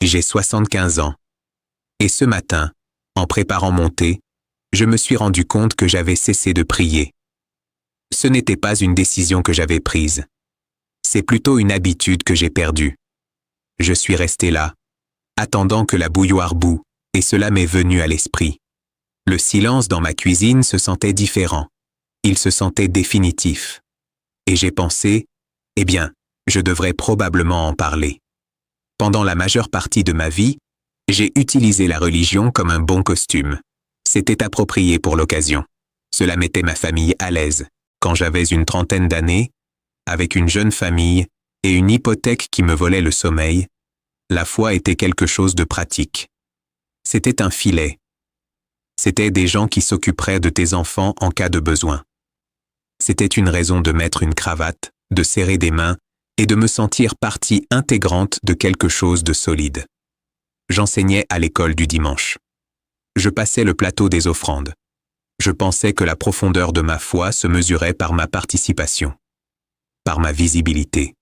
J'ai 75 ans. Et ce matin, en préparant mon thé, je me suis rendu compte que j'avais cessé de prier. Ce n'était pas une décision que j'avais prise. C'est plutôt une habitude que j'ai perdue. Je suis resté là, attendant que la bouilloire bout, et cela m'est venu à l'esprit. Le silence dans ma cuisine se sentait différent. Il se sentait définitif. Et j'ai pensé, eh bien, je devrais probablement en parler. Pendant la majeure partie de ma vie, j'ai utilisé la religion comme un bon costume. C'était approprié pour l'occasion. Cela mettait ma famille à l'aise. Quand j'avais une trentaine d'années, avec une jeune famille et une hypothèque qui me volait le sommeil, la foi était quelque chose de pratique. C'était un filet. C'était des gens qui s'occuperaient de tes enfants en cas de besoin. C'était une raison de mettre une cravate, de serrer des mains et de me sentir partie intégrante de quelque chose de solide. J'enseignais à l'école du dimanche. Je passais le plateau des offrandes. Je pensais que la profondeur de ma foi se mesurait par ma participation, par ma visibilité.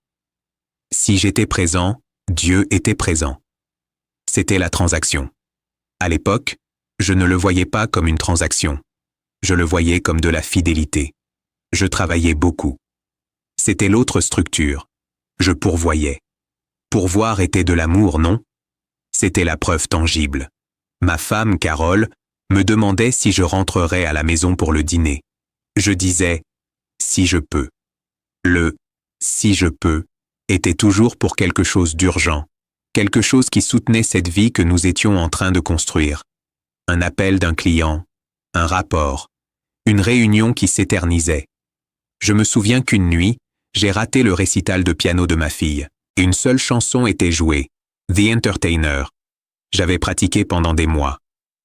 Si j'étais présent, Dieu était présent. C'était la transaction. À l'époque, je ne le voyais pas comme une transaction. Je le voyais comme de la fidélité. Je travaillais beaucoup. C'était l'autre structure. Je pourvoyais. Pourvoir était de l'amour, non? C'était la preuve tangible. Ma femme, Carole, me demandait si je rentrerais à la maison pour le dîner. Je disais « si je peux ». Le « si je peux » était toujours pour quelque chose d'urgent, quelque chose qui soutenait cette vie que nous étions en train de construire. Un appel d'un client, un rapport, une réunion qui s'éternisait. Je me souviens qu'une nuit, j'ai raté le récital de piano de ma fille. Une seule chanson était jouée, The Entertainer. J'avais pratiqué pendant des mois.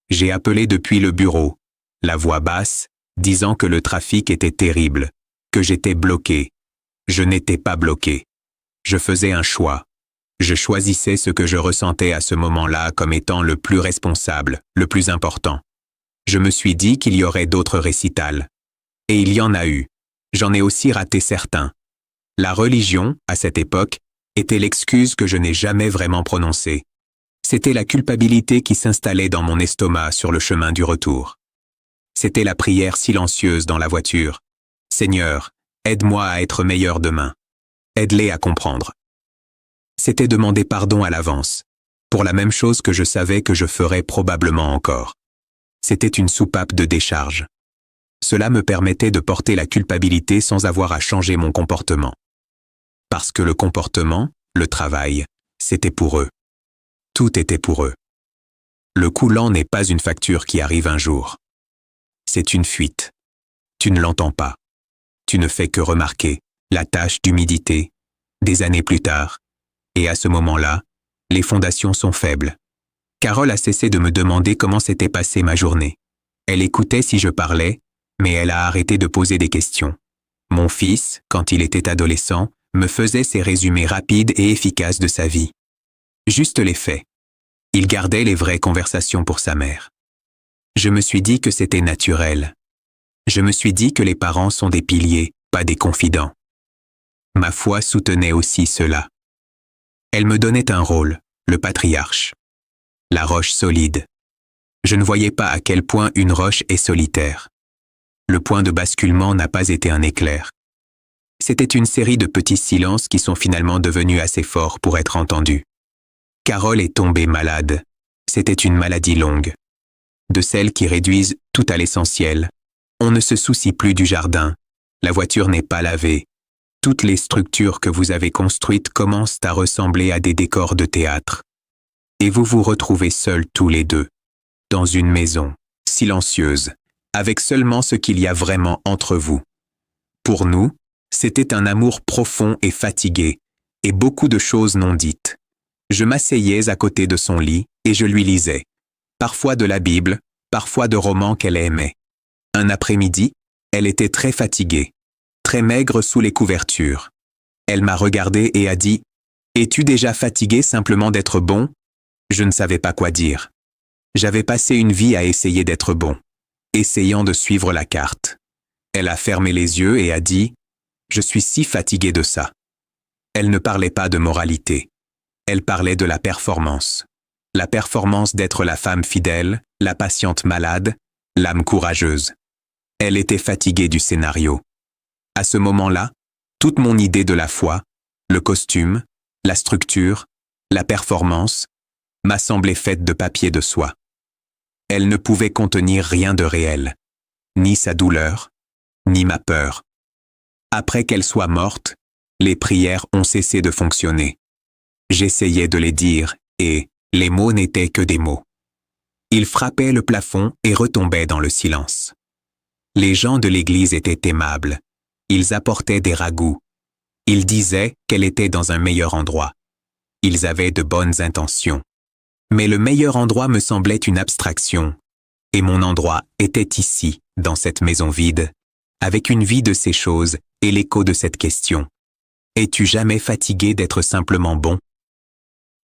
J'ai appelé depuis le bureau, la voix basse, disant que le trafic était terrible, que j'étais bloqué. Je n'étais pas bloqué. Je faisais un choix. Je choisissais ce que je ressentais à ce moment-là comme étant le plus responsable, le plus important. Je me suis dit qu'il y aurait d'autres récitals. Et il y en a eu. J'en ai aussi raté certains. La religion, à cette époque, était l'excuse que je n'ai jamais vraiment prononcée. C'était la culpabilité qui s'installait dans mon estomac sur le chemin du retour. C'était la prière silencieuse dans la voiture. « Seigneur, aide-moi à être meilleur demain. Aide-les à comprendre. » C'était demander pardon à l'avance, pour la même chose que je savais que je ferais probablement encore. C'était une soupape de décharge. Cela me permettait de porter la culpabilité sans avoir à changer mon comportement. Parce que le comportement, le travail, c'était pour eux. Tout était pour eux. Le coulant n'est pas une facture qui arrive un jour. C'est une fuite. Tu ne l'entends pas. Tu ne fais que remarquer la tache d'humidité, des années plus tard. Et à ce moment-là, les fondations sont faibles. Carole a cessé de me demander comment s'était passée ma journée. Elle écoutait si je parlais, mais elle a arrêté de poser des questions. Mon fils, quand il était adolescent, me faisait ses résumés rapides et efficaces de sa vie. Juste les faits. Il gardait les vraies conversations pour sa mère. Je me suis dit que c'était naturel. Je me suis dit que les parents sont des piliers, pas des confidents. Ma foi soutenait aussi cela. Elle me donnait un rôle, le patriarche. La roche solide. Je ne voyais pas à quel point une roche est solitaire. Le point de basculement n'a pas été un éclair. C'était une série de petits silences qui sont finalement devenus assez forts pour être entendus. Carole est tombée malade. C'était une maladie longue. De celles qui réduisent tout à l'essentiel. On ne se soucie plus du jardin. La voiture n'est pas lavée. Toutes les structures que vous avez construites commencent à ressembler à des décors de théâtre. Et vous vous retrouvez seuls tous les deux. Dans une maison, silencieuse, avec seulement ce qu'il y a vraiment entre vous. Pour nous, c'était un amour profond et fatigué, et beaucoup de choses non dites. Je m'asseyais à côté de son lit et je lui lisais. Parfois de la Bible, parfois de romans qu'elle aimait. Un après-midi, elle était très fatiguée, très maigre sous les couvertures. Elle m'a regardé et a dit « Es-tu déjà fatigué simplement d'être bon ?» Je ne savais pas quoi dire. J'avais passé une vie à essayer d'être bon, essayant de suivre la carte. Elle a fermé les yeux et a dit « Je suis si fatiguée de ça. » Elle ne parlait pas de moralité. Elle parlait de la performance. La performance d'être la femme fidèle, la patiente malade, l'âme courageuse. Elle était fatiguée du scénario. À ce moment-là, toute mon idée de la foi, le costume, la structure, la performance, m'a semblé faite de papier de soie. Elle ne pouvait contenir rien de réel, ni sa douleur, ni ma peur. Après qu'elle soit morte, les prières ont cessé de fonctionner. J'essayais de les dire, et les mots n'étaient que des mots. Ils frappaient le plafond et retombaient dans le silence. Les gens de l'église étaient aimables. Ils apportaient des ragoûts. Ils disaient qu'elle était dans un meilleur endroit. Ils avaient de bonnes intentions. Mais le meilleur endroit me semblait une abstraction. Et mon endroit était ici, dans cette maison vide, avec une vie de ces choses et l'écho de cette question. Es-tu jamais fatigué d'être simplement bon?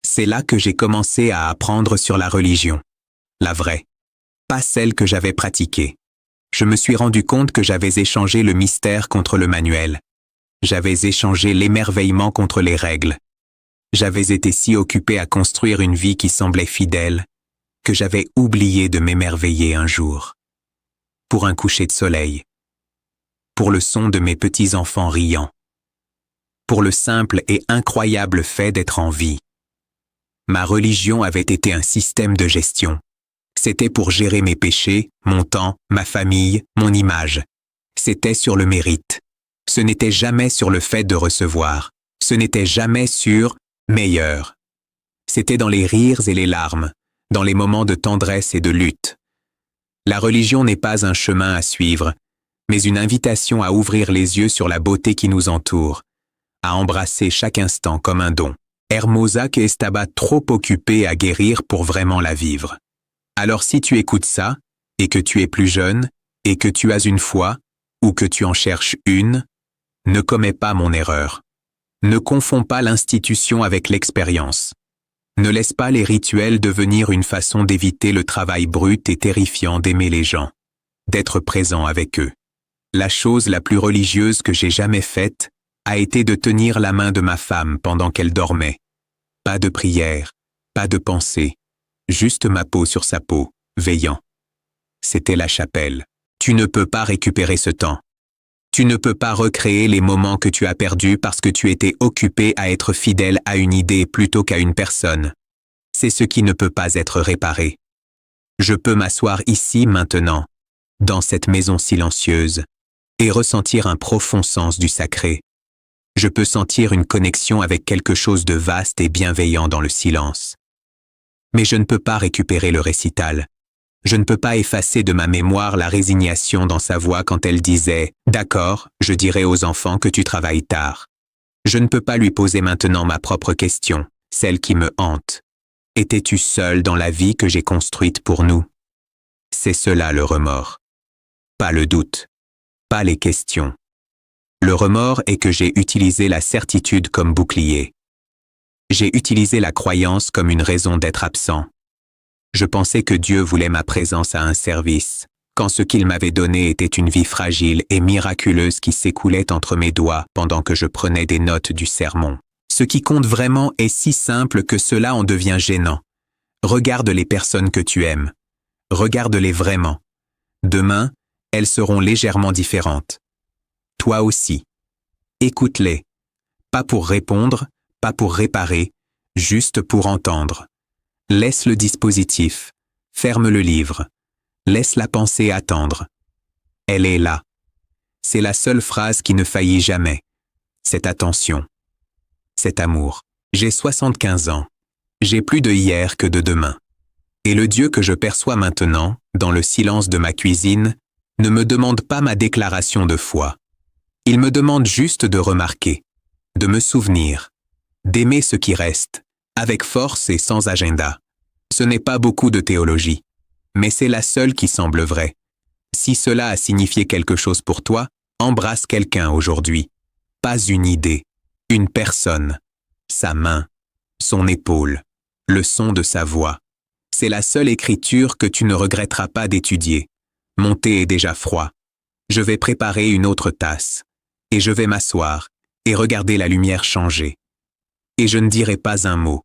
C'est là que j'ai commencé à apprendre sur la religion. La vraie. Pas celle que j'avais pratiquée. Je me suis rendu compte que j'avais échangé le mystère contre le manuel. J'avais échangé l'émerveillement contre les règles. J'avais été si occupé à construire une vie qui semblait fidèle, que j'avais oublié de m'émerveiller un jour. Pour un coucher de soleil. Pour le son de mes petits-enfants riant. Pour le simple et incroyable fait d'être en vie. Ma religion avait été un système de gestion. C'était pour gérer mes péchés, mon temps, ma famille, mon image. C'était sur le mérite. Ce n'était jamais sur le fait de recevoir. Ce n'était jamais sur meilleur. C'était dans les rires et les larmes, dans les moments de tendresse et de lutte. La religion n'est pas un chemin à suivre, mais une invitation à ouvrir les yeux sur la beauté qui nous entoure, à embrasser chaque instant comme un don. Hermosa que estaba trop occupée à guérir pour vraiment la vivre. Alors si tu écoutes ça, et que tu es plus jeune, et que tu as une foi, ou que tu en cherches une, ne commets pas mon erreur. Ne confonds pas l'institution avec l'expérience. Ne laisse pas les rituels devenir une façon d'éviter le travail brut et terrifiant d'aimer les gens, d'être présent avec eux. La chose la plus religieuse que j'ai jamais faite a été de tenir la main de ma femme pendant qu'elle dormait. Pas de prière, pas de pensée, juste ma peau sur sa peau, veillant. C'était la chapelle. Tu ne peux pas récupérer ce temps. Tu ne peux pas recréer les moments que tu as perdus parce que tu étais occupé à être fidèle à une idée plutôt qu'à une personne. C'est ce qui ne peut pas être réparé. Je peux m'asseoir ici maintenant, dans cette maison silencieuse, et ressentir un profond sens du sacré. Je peux sentir une connexion avec quelque chose de vaste et bienveillant dans le silence. Mais je ne peux pas récupérer le récital. Je ne peux pas effacer de ma mémoire la résignation dans sa voix quand elle disait « D'accord, je dirai aux enfants que tu travailles tard ». Je ne peux pas lui poser maintenant ma propre question, celle qui me hante. Étais-tu seul dans la vie que j'ai construite pour nous? C'est cela le remords. Pas le doute. Pas les questions. Le remords est que j'ai utilisé la certitude comme bouclier. J'ai utilisé la croyance comme une raison d'être absent. Je pensais que Dieu voulait ma présence à un service, quand ce qu'il m'avait donné était une vie fragile et miraculeuse qui s'écoulait entre mes doigts pendant que je prenais des notes du sermon. Ce qui compte vraiment est si simple que cela en devient gênant. Regarde les personnes que tu aimes. Regarde-les vraiment. Demain, elles seront légèrement différentes. Toi aussi. Écoute-les. Pas pour répondre, pas pour réparer, juste pour entendre. Laisse le dispositif, ferme le livre, laisse la pensée attendre. Elle est là. C'est la seule phrase qui ne faillit jamais. Cette attention. Cet amour. J'ai 75 ans. J'ai plus de hier que de demain. Et le Dieu que je perçois maintenant, dans le silence de ma cuisine, ne me demande pas ma déclaration de foi. Il me demande juste de remarquer, de me souvenir, d'aimer ce qui reste, avec force et sans agenda. Ce n'est pas beaucoup de théologie, mais c'est la seule qui semble vraie. Si cela a signifié quelque chose pour toi, embrasse quelqu'un aujourd'hui. Pas une idée, une personne, sa main, son épaule, le son de sa voix. C'est la seule écriture que tu ne regretteras pas d'étudier. Mon thé est déjà froid. Je vais préparer une autre tasse. Et je vais m'asseoir et regarder la lumière changer. Et je ne dirai pas un mot.